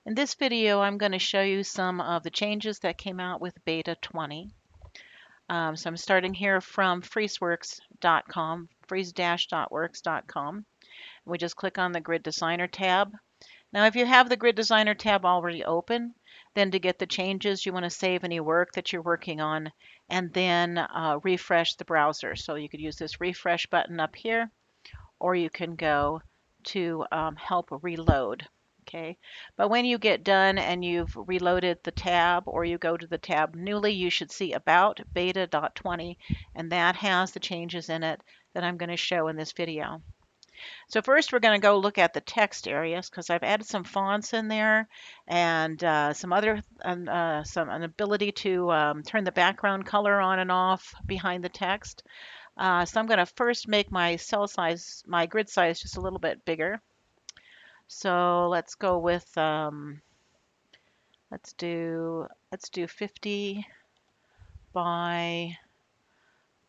In this video, I'm going to show you some of the changes that came out with Beta 20. So I'm starting here from freezeworks.com, freeze-works.com. We just click on the Grid Designer tab. Now, if you have the Grid Designer tab already open, then to get the changes, you want to save any work that you're working on and then refresh the browser. So you could use this refresh button up here, or you can go to help reload. Okay, but when you get done and you've reloaded the tab or you go to the tab newly, you should see about Beta.20, and that has the changes in it that I'm going to show in this video. So first we're going to go look at the text areas because I've added some fonts in there and some other an ability to turn the background color on and off behind the text. So I'm going to first make my cell size, my grid size just a little bit bigger. So let's go with let's do 50 by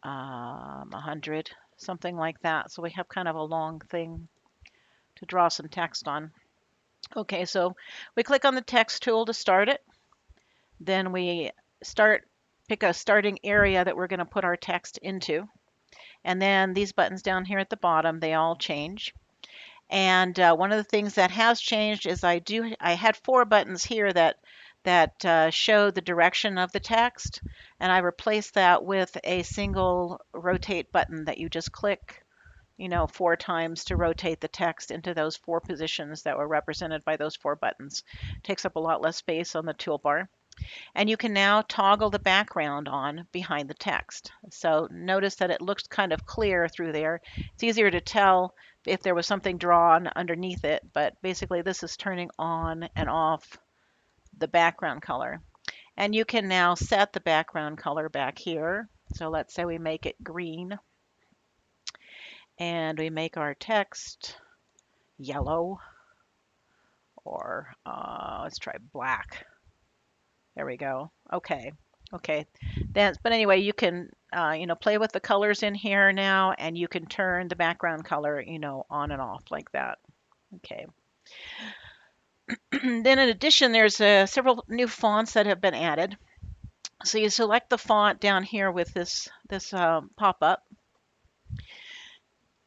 100, something like that. So we have kind of a long thing to draw some text on. Okay, so we click on the text tool to start it. Then we pick a starting area that we're going to put our text into. And then these buttons down here at the bottom, they all change. And one of the things that has changed is I had 4 buttons here that show the direction of the text, and I replaced that with a single rotate button that you just click, 4 times to rotate the text into those 4 positions that were represented by those 4 buttons. Takes up a lot less space on the toolbar. And you can now toggle the background on behind the text. So notice that it looks kind of clear through there. It's easier to tell if there was something drawn underneath it, but basically this is turning on and off the background color. And you can now set the background color back here. So let's say we make it green and we make our text yellow, or let's try black. There we go. Okay. Okay. But anyway, you can, play with the colors in here now, and you can turn the background color, on and off like that. Okay. Then in addition, there's several new fonts that have been added. So you select the font down here with this pop-up.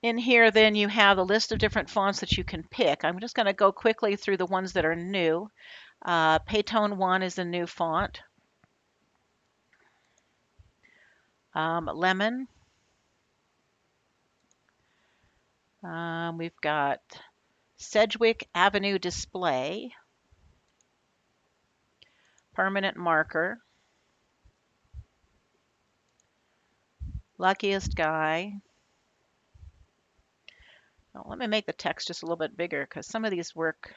In here, then you have a list of different fonts that you can pick. I'm just going to go quickly through the ones that are new. Beta.20 is a new font. Lemon. We've got Sedgwick Avenue Display, Permanent Marker, Luckiest Guy. Well, let me make the text just a little bit bigger because some of these work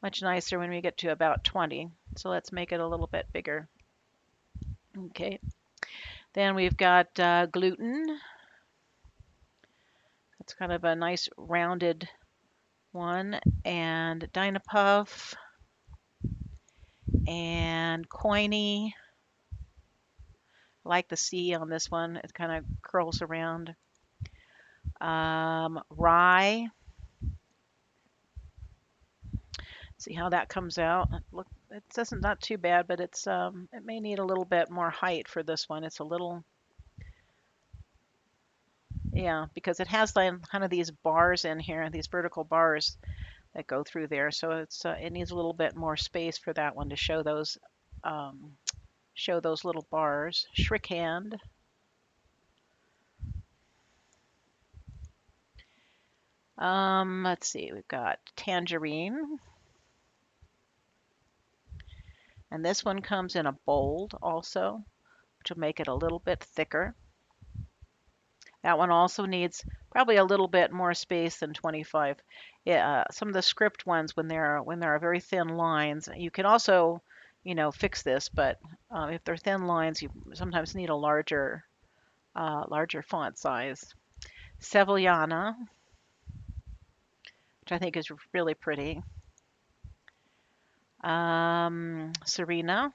much nicer when we get to about 20. So let's make it a little bit bigger. Okay. Then we've got Gluten. That's kind of a nice rounded one. And Dynapuff. And Coiny. I like the C on this one. It kind of curls around. Rye. See how that comes out. Look, it doesn't not too bad, but it may need a little bit more height for this one. It's a little, yeah, because it has kind of these bars in here, these vertical bars that go through there. So it needs a little bit more space for that one to show those little bars. Shrickhand. Let's see, we've got Tangerine. And this one comes in a bold also, which will make it a little bit thicker. That one also needs probably a little bit more space than 25. Yeah, some of the script ones, when there are very thin lines, you can also, fix this. But if they're thin lines, you sometimes need a larger font size. Sevillana, which I think is really pretty. Serena.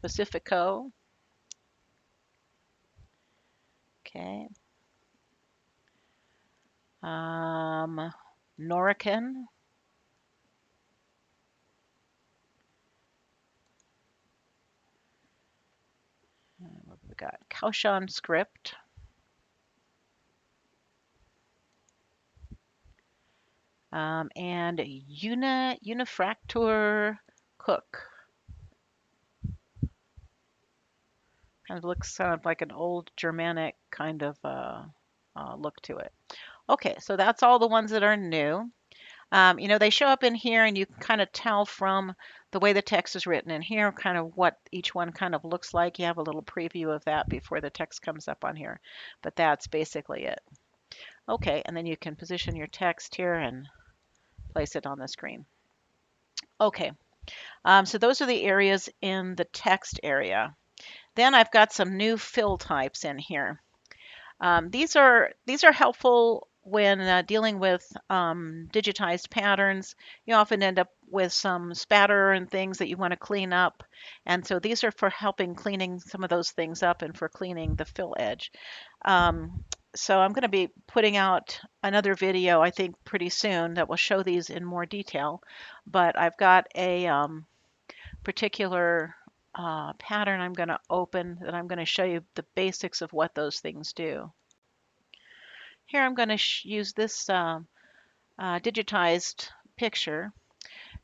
Pacifico. Okay. Norican. We got Kaushan script. And Unifractor Cook. Kind of looks like an old Germanic kind of look to it. Okay, so that's all the ones that are new. They show up in here and you can kind of tell from the way the text is written in here kind of what each one kind of looks like. You have a little preview of that before the text comes up on here, but that's basically it. Okay, and then you can position your text here and place it on the screen. Okay, so those are the areas in the text area. Then I've got some new fill types in here. These are helpful when dealing with digitized patterns. You often end up with some spatter and things that you want to clean up, and so these are for helping cleaning some of those things up and for cleaning the fill edge. So I'm going to be putting out another video, I think, pretty soon that will show these in more detail. But I've got a particular pattern I'm going to open that I'm going to show you the basics of what those things do. Here I'm going to use this digitized picture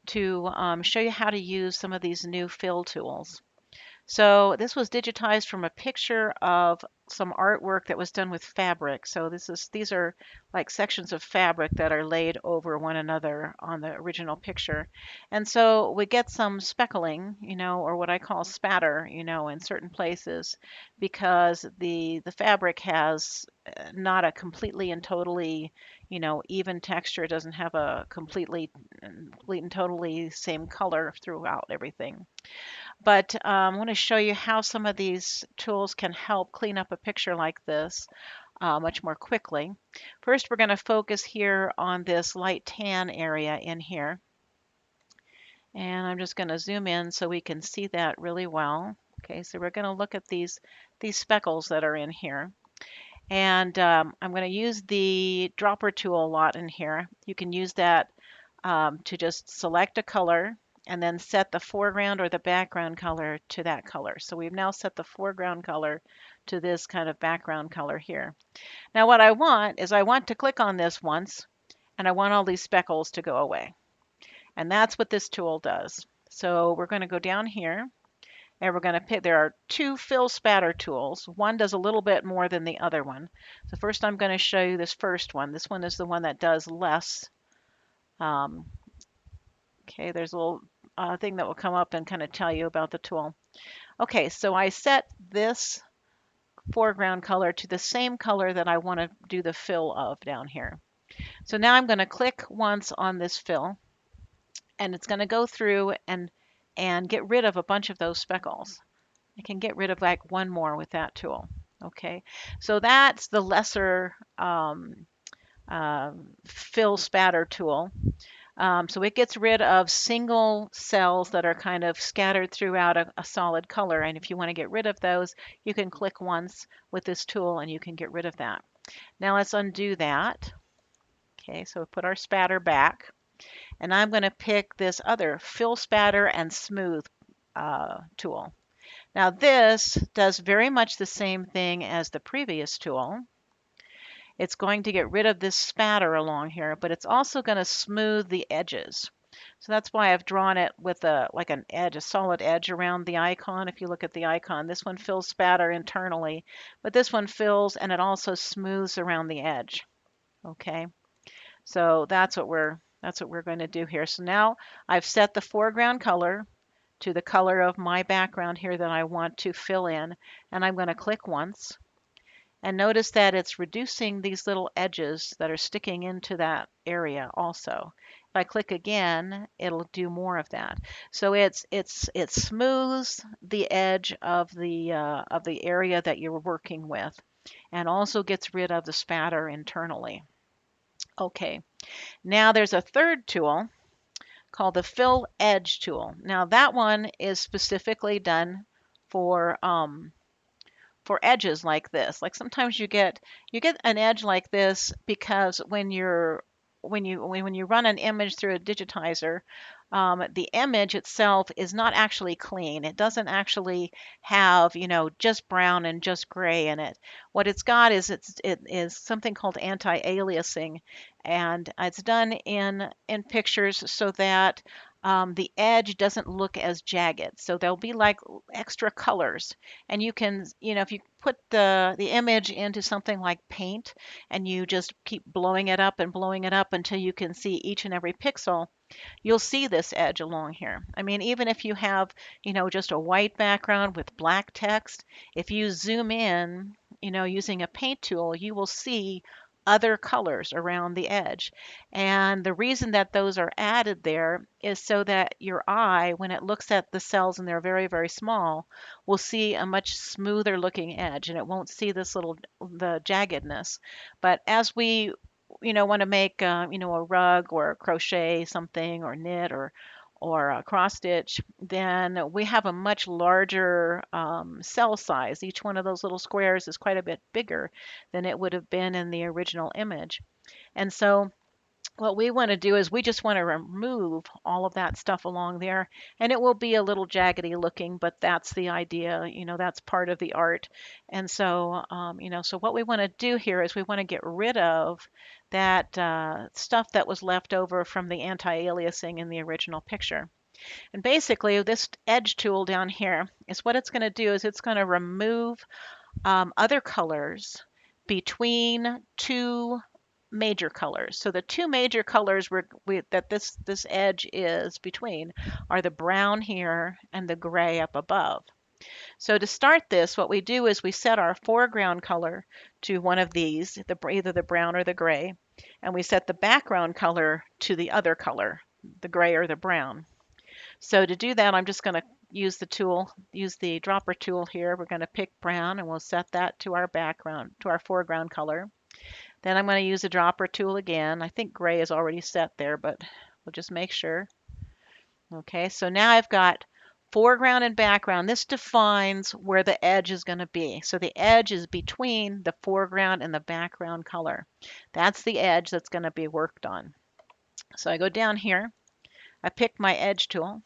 to show you how to use some of these new fill tools. So this was digitized from a picture of some artwork that was done with fabric. So these are like sections of fabric that are laid over one another on the original picture. And so we get some speckling, or what I call spatter, in certain places because the fabric has not a completely and totally, even texture. It doesn't have a complete and totally same color throughout everything. But I want to show you how some of these tools can help clean up a picture like this much more quickly. First, we're going to focus here on this light tan area in here. And I'm just going to zoom in so we can see that really well. Okay, so we're going to look at these speckles that are in here. And I'm going to use the dropper tool a lot in here. You can use that to just select a color and then set the foreground or the background color to that color. So we've now set the foreground color to this kind of background color here. Now what I want is I want to click on this once and I want all these speckles to go away. And that's what this tool does. So we're going to go down here and we're going to pick, there are two fill spatter tools. One does a little bit more than the other one. So first I'm going to show you this first one. This one is the one that does less. Okay, there's a little thing that will come up and kind of tell you about the tool. Okay, so I set this foreground color to the same color that I want to do the fill of down here. So now I'm going to click once on this fill and it's going to go through and get rid of a bunch of those speckles. I can get rid of like one more with that tool. Okay, so that's the lesser fill spatter tool. So it gets rid of single cells that are kind of scattered throughout a solid color. And if you want to get rid of those, you can click once with this tool and you can get rid of that. Now let's undo that. Okay, so we put our spatter back. And I'm going to pick this other fill spatter and smooth tool. Now this does very much the same thing as the previous tool. It's going to get rid of this spatter along here, but it's also going to smooth the edges. So that's why I've drawn it with like an edge, a solid edge around the icon. If you look at the icon, this one fills spatter internally, but this one fills and it also smooths around the edge. Okay, so that's what we're going to do here. So now I've set the foreground color to the color of my background here that I want to fill in, and I'm going to click once. And notice that it's reducing these little edges that are sticking into that area also. If I click again, it'll do more of that. So it smooths the edge of the area that you're working with, and also gets rid of the spatter internally. Okay, now there's a third tool called the Fill Edge tool. Now that one is specifically done for for edges like this. Like sometimes you get an edge like this because when you run an image through a digitizer, the image itself is not actually clean. It doesn't actually have, just brown and just gray in it. What it's got is it is something called anti-aliasing, and it's done in pictures so that the edge doesn't look as jagged. So there'll be like extra colors, and you can, if you put the image into something like paint and you just keep blowing it up and blowing it up until you can see each and every pixel, you'll see this edge along here. I mean, even if you have, just a white background with black text, if you zoom in, using a paint tool, you will see other colors around the edge. And the reason that those are added there is so that your eye, when it looks at the cells and they're very, very small, will see a much smoother looking edge and it won't see the jaggedness. But as we want to make a rug or crochet something or knit or cross stitch, then we have a much larger cell size. Each one of those little squares is quite a bit bigger than it would have been in the original image. And so what we want to do is we just want to remove all of that stuff along there, and it will be a little jaggedy looking, but that's the idea, that's part of the art. And so so what we want to do here is we want to get rid of that stuff that was left over from the anti-aliasing in the original picture. And basically this edge tool down here is what it's going to do is it's going to remove other colors between two major colors. So the two major colors that this edge is between are the brown here and the gray up above. So to start this, what we do is we set our foreground color to one of these, either the brown or the gray, and we set the background color to the other color, the gray or the brown. So to do that, I'm just going to use the dropper tool here. We're going to pick brown and we'll set that to our foreground color. Then I'm going to use the dropper tool again. I think gray is already set there, but we'll just make sure. Okay, so now I've got foreground and background. This defines where the edge is going to be. So the edge is between the foreground and the background color. That's the edge that's going to be worked on. So I go down here. I pick my edge tool.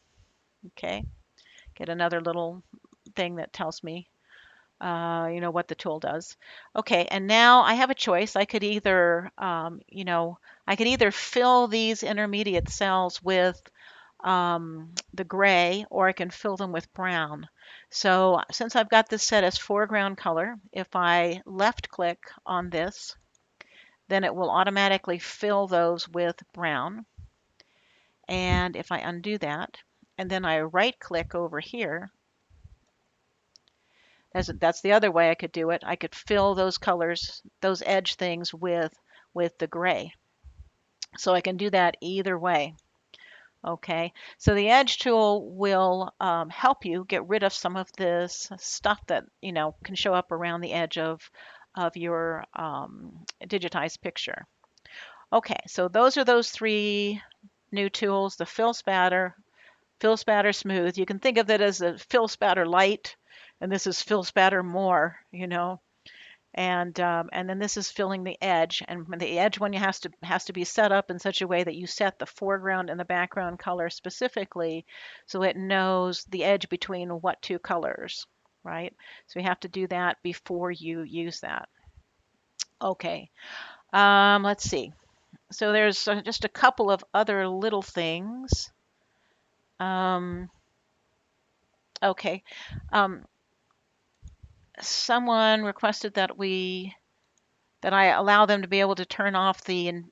Okay, get another little thing that tells me what the tool does. Okay, and now I have a choice. I could either fill these intermediate cells with the gray, or I can fill them with brown. So since I've got this set as foreground color, if I left click on this, then it will automatically fill those with brown. And if I undo that, and then I right click over here, that's the other way I could do it. I could fill those colors, those edge things with the gray. So I can do that either way. Okay, so the edge tool will help you get rid of some of this stuff that can show up around the edge of your digitized picture. Okay, so those are those three new tools: the fill spatter smooth. You can think of it as a fill spatter light, and this is fill spatter more, and then this is filling the edge, and the edge one has to be set up in such a way that you set the foreground and the background color specifically so it knows the edge between what two colors, right? So you have to do that before you use that. Okay, let's see. So there's just a couple of other little things. Okay. Someone requested that I allow them to be able to turn off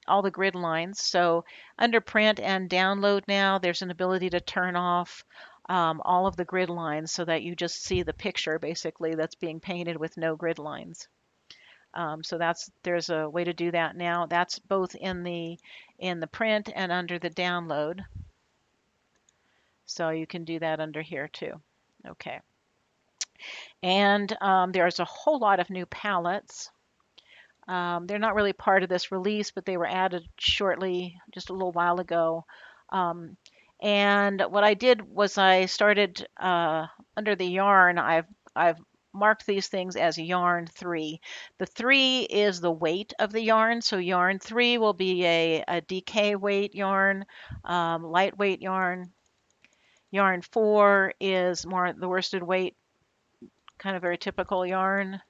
all the grid lines. So under print and download now, there's an ability to turn off all of the grid lines so that you just see the picture basically that's being painted with no grid lines. So there's a way to do that now. That's both in the print and under the download. So you can do that under here too. Okay. And there's a whole lot of new palettes. They're not really part of this release, but they were added shortly, just a little while ago. And what I did was I started under the yarn. I've marked these things as yarn 3. The 3 is the weight of the yarn, so yarn 3 will be a DK weight yarn, lightweight yarn. Yarn 4 is more the worsted weight, kind of very typical yarn.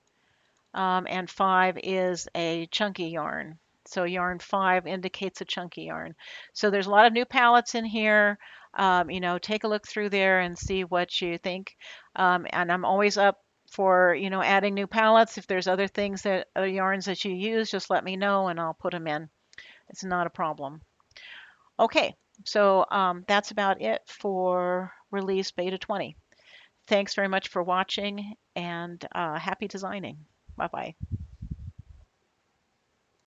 And 5 is a chunky yarn. So yarn 5 indicates a chunky yarn. So there's a lot of new palettes in here. Take a look through there and see what you think. And I'm always up for, adding new palettes. If there's other things that other yarns that you use, just let me know and I'll put them in. It's not a problem. Okay, so that's about it for release beta 20. Thanks very much for watching and happy designing. Bye bye.